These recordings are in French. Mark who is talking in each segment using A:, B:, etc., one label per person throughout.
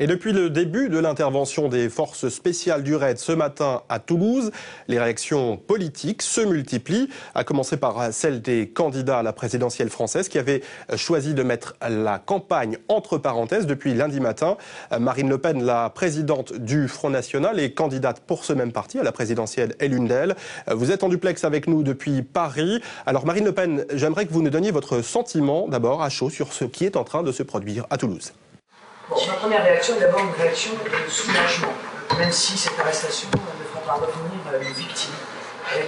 A: Et depuis le début de l'intervention des forces spéciales du RAID ce matin à Toulouse, les réactions politiques se multiplient, à commencer par celle des candidats à la présidentielle française qui avaient choisi de mettre la campagne entre parenthèses depuis lundi matin. Marine Le Pen, la présidente du Front National et candidate pour ce même parti à la présidentielle, est l'une d'elles. Vous êtes en duplex avec nous depuis Paris. Alors Marine Le Pen, j'aimerais que vous nous donniez votre sentiment d'abord à chaud sur ce qui est en train de se produire à Toulouse.
B: Bon, ma première réaction est d'abord une réaction de soulagement, même si cette arrestation ne fera pas revenir les victimes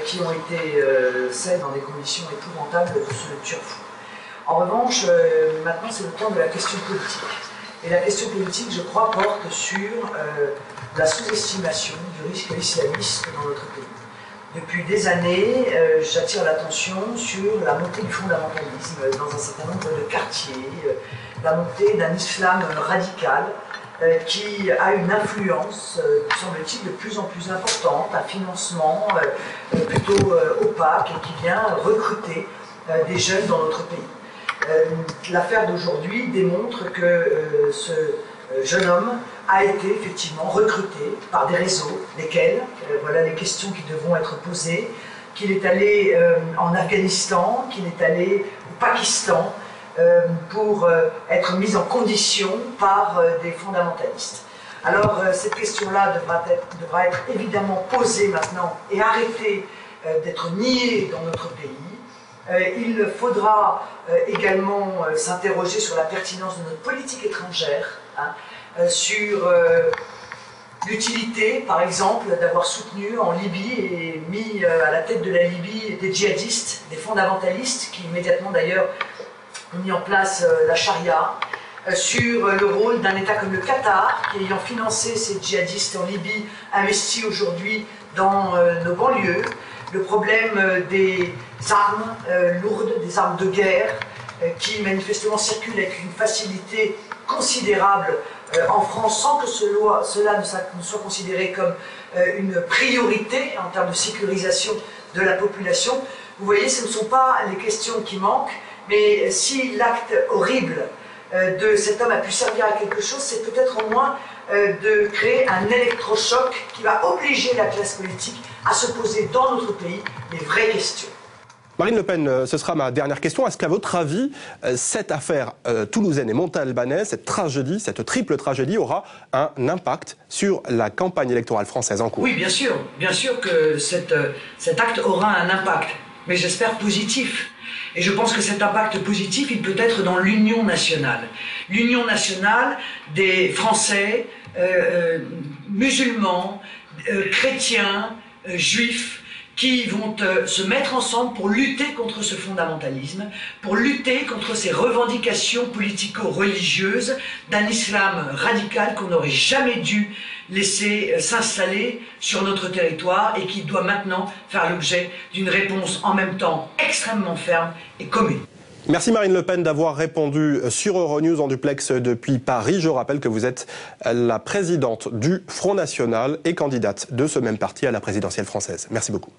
B: qui ont été celles dans des conditions épouvantables de ce turfu. En revanche, maintenant c'est le temps de la question politique. Et la question politique, je crois, porte sur la sous-estimation du risque islamiste dans notre pays. Depuis des années, j'attire l'attention sur la montée du fondamentalisme dans un certain nombre de quartiers, la montée d'un islam radical qui a une influence, semble-t-il, de plus en plus importante, un financement plutôt opaque et qui vient recruter des jeunes dans notre pays. L'affaire d'aujourd'hui démontre que ce jeune homme a été effectivement recruté par des réseaux, lesquels, voilà les questions qui devront être posées, qu'il est allé en Afghanistan, qu'il est allé au Pakistan, pour être mis en condition par des fondamentalistes. Alors cette question-là devra être évidemment posée maintenant et arrêter d'être niée dans notre pays. Il faudra également s'interroger sur la pertinence de notre politique étrangère, sur l'utilité, par exemple, d'avoir soutenu en Libye et mis à la tête de la Libye des djihadistes, des fondamentalistes, qui immédiatement d'ailleurs ont mis en place la charia, sur le rôle d'un État comme le Qatar, qui ayant financé ces djihadistes en Libye, investit aujourd'hui dans nos banlieues, le problème des armes lourdes, des armes de guerre, qui manifestement circulent avec une facilité considérable en France, sans que cela ne soit considéré comme une priorité en termes de sécurisation de la population. Vous voyez, ce ne sont pas les questions qui manquent, mais si l'acte horrible de cet homme a pu servir à quelque chose, c'est peut-être au moins de créer un électrochoc qui va obliger la classe politique à se poser dans notre pays les vraies questions.
A: Marine Le Pen, ce sera ma dernière question. Est-ce qu'à votre avis, cette affaire toulousaine et montalbanaise, cette tragédie, cette triple tragédie aura un impact sur la campagne électorale française en cours?
B: Oui, bien sûr que cet acte aura un impact, mais j'espère positif. Et je pense que cet impact positif, il peut être dans l'union nationale. L'union nationale des Français, musulmans, chrétiens, juifs, qui vont se mettre ensemble pour lutter contre ce fondamentalisme, pour lutter contre ces revendications politico-religieuses d'un islam radical qu'on n'aurait jamais dû laisser s'installer sur notre territoire et qui doit maintenant faire l'objet d'une réponse en même temps extrêmement ferme et commune.
A: Merci Marine Le Pen d'avoir répondu sur Euronews en duplex depuis Paris. Je rappelle que vous êtes la présidente du Front National et candidate de ce même parti à la présidentielle française. Merci beaucoup.